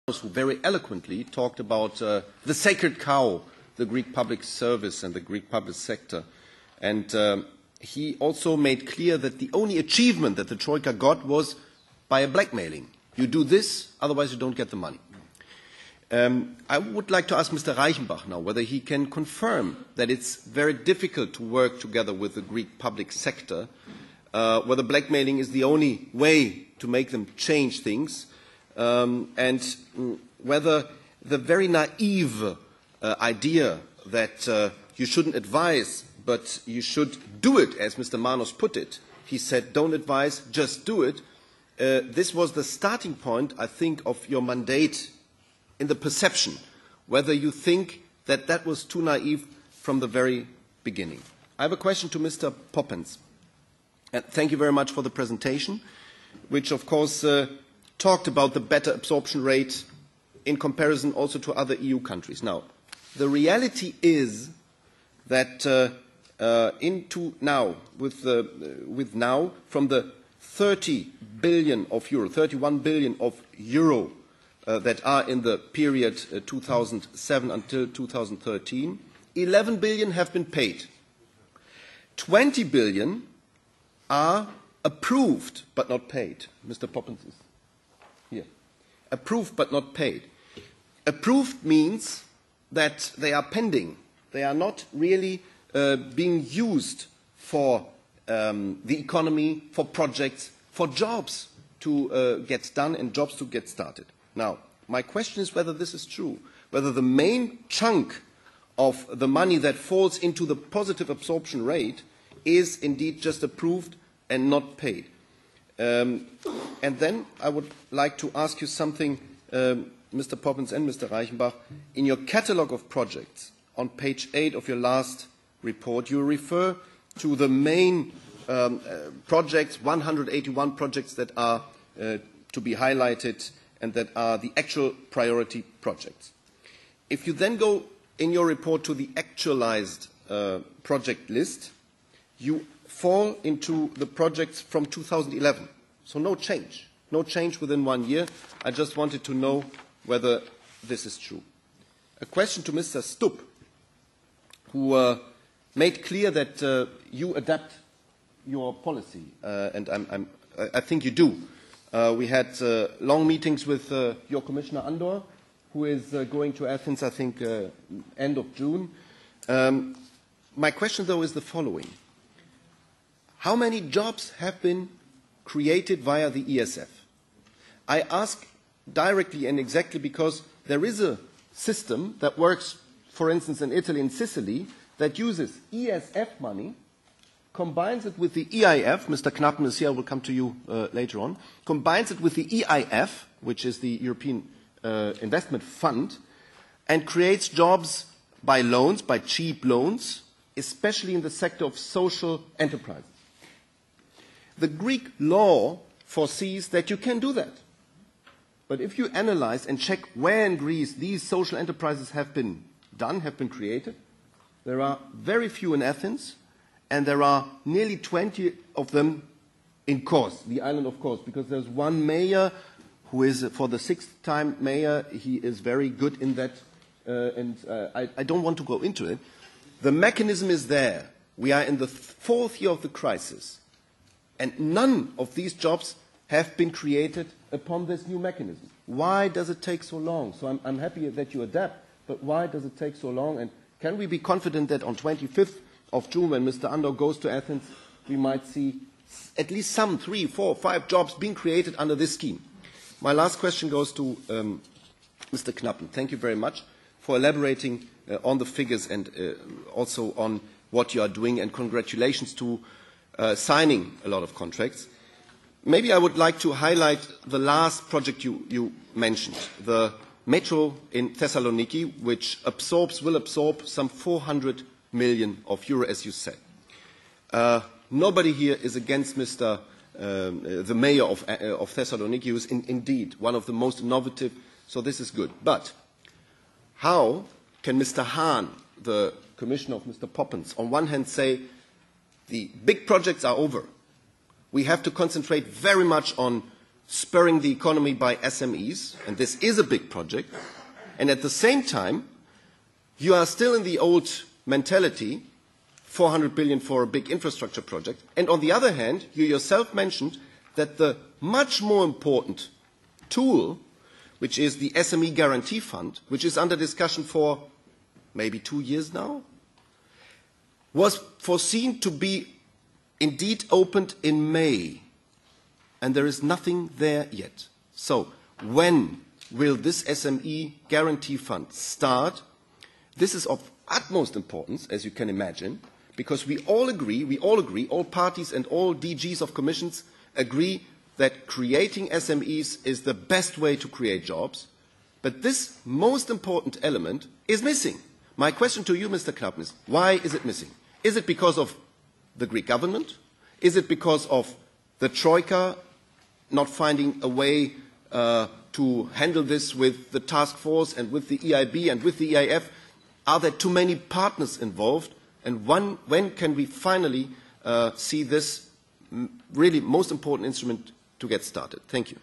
who very eloquently talked about the sacred cow, the Greek public service and the Greek public sector. And he also made clear that the only achievement that the Troika got was by a blackmailing. You do this, otherwise you don't get the money. I would like to ask Mr. Reichenbach now whether he can confirm that it's very difficult to work together with the Greek public sector, whether blackmailing is the only way to make them change things, and whether the very naive idea that you shouldn't advise, but you should do it, as Mr. Manos put it. He said, don't advise, just do it. This was the starting point, I think, of your mandate in the perception, whether you think that that was too naive from the very beginning. I have a question to Mr. Poppens. Thank you very much for the presentation, which, of course, talked about the better absorption rate in comparison also to other EU countries. Now, the reality is that from the 30 billion of euro, 31 billion of euro that are in the period 2007 until 2013, 11 billion have been paid. 20 billion are approved but not paid. Mr. Poppens is here. Approved but not paid. Approved means that they are pending. They are not really being used for the economy, for projects, for jobs to get done and jobs to get started. Now, my question is whether this is true, whether the main chunk of the money that falls into the positive absorption rate is indeed just approved and not paid. And then I would like to ask you something, Mr. Poppens and Mr. Reichenbach. In your catalogue of projects, on page 8 of your last report, you refer to the main projects, 181 projects that are to be highlighted and that are the actual priority projects. If you then go in your report to the actualized project list, you fall into the projects from 2011. So no change within 1 year. I just wanted to know whether this is true. A question to Mr. Stubb, who made clear that you adapt your policy, and I think you do. We had long meetings with your Commissioner Andor, who is going to Athens, I think, end of June. My question, though, is the following. How many jobs have been created via the ESF? I ask directly and exactly because there is a system that works, for instance, in Italy and Sicily, that uses ESF money, combines it with the EIF, Mr. Knappen is here, I will come to you later on, combines it with the EIF, which is the European Investment Fund, and creates jobs by loans, by cheap loans, especially in the sector of social enterprises. The Greek law foresees that you can do that. But if you analyze and check where in Greece these social enterprises have been done, have been created, there are very few in Athens, and there are nearly 20 of them in Kos, the island of Kos, because there's one mayor who is, for the 6th time mayor, he is very good in that, and I don't want to go into it. The mechanism is there. We are in the 4th year of the crisis, and none of these jobs have been created upon this new mechanism. Why does it take so long? So I'm happy that you adapt, but why does it take so long? And can we be confident that on 25th of June, when Mr. Andor goes to Athens, we might see at least some 3, 4, 5 jobs being created under this scheme? My last question goes to Mr. Knappen. Thank you very much for elaborating on the figures and also on what you are doing, and congratulations to signing a lot of contracts. Maybe I would like to highlight the last project you mentioned, the metro in Thessaloniki, which will absorb some 400 million of euro, as you said. Nobody here is against Mr. The mayor of Thessaloniki, who is indeed one of the most innovative, so this is good. But how can Mr. Hahn, the commissioner of Mr. Poppens, on one hand say the big projects are over, we have to concentrate very much on spurring the economy by SMEs, and this is a big project, and at the same time, you are still in the old mentality, 400 billion for a big infrastructure project, and on the other hand, you yourself mentioned that the much more important tool, which is the SME Guarantee Fund, which is under discussion for maybe 2 years now, was foreseen to be indeed opened in May, and there is nothing there yet. So, when will this SME Guarantee Fund start? This is of utmost importance, as you can imagine, because we all agree, all parties and all DGs of commissions agree that creating SMEs is the best way to create jobs, but this most important element is missing. My question to you, Mr. Knappen, is why is it missing? Is it because of the Greek government? Is it because of the Troika not finding a way to handle this with the task force and with the EIB and with the EIF? Are there too many partners involved? And when can we finally see this really most important instrument to get started? Thank you.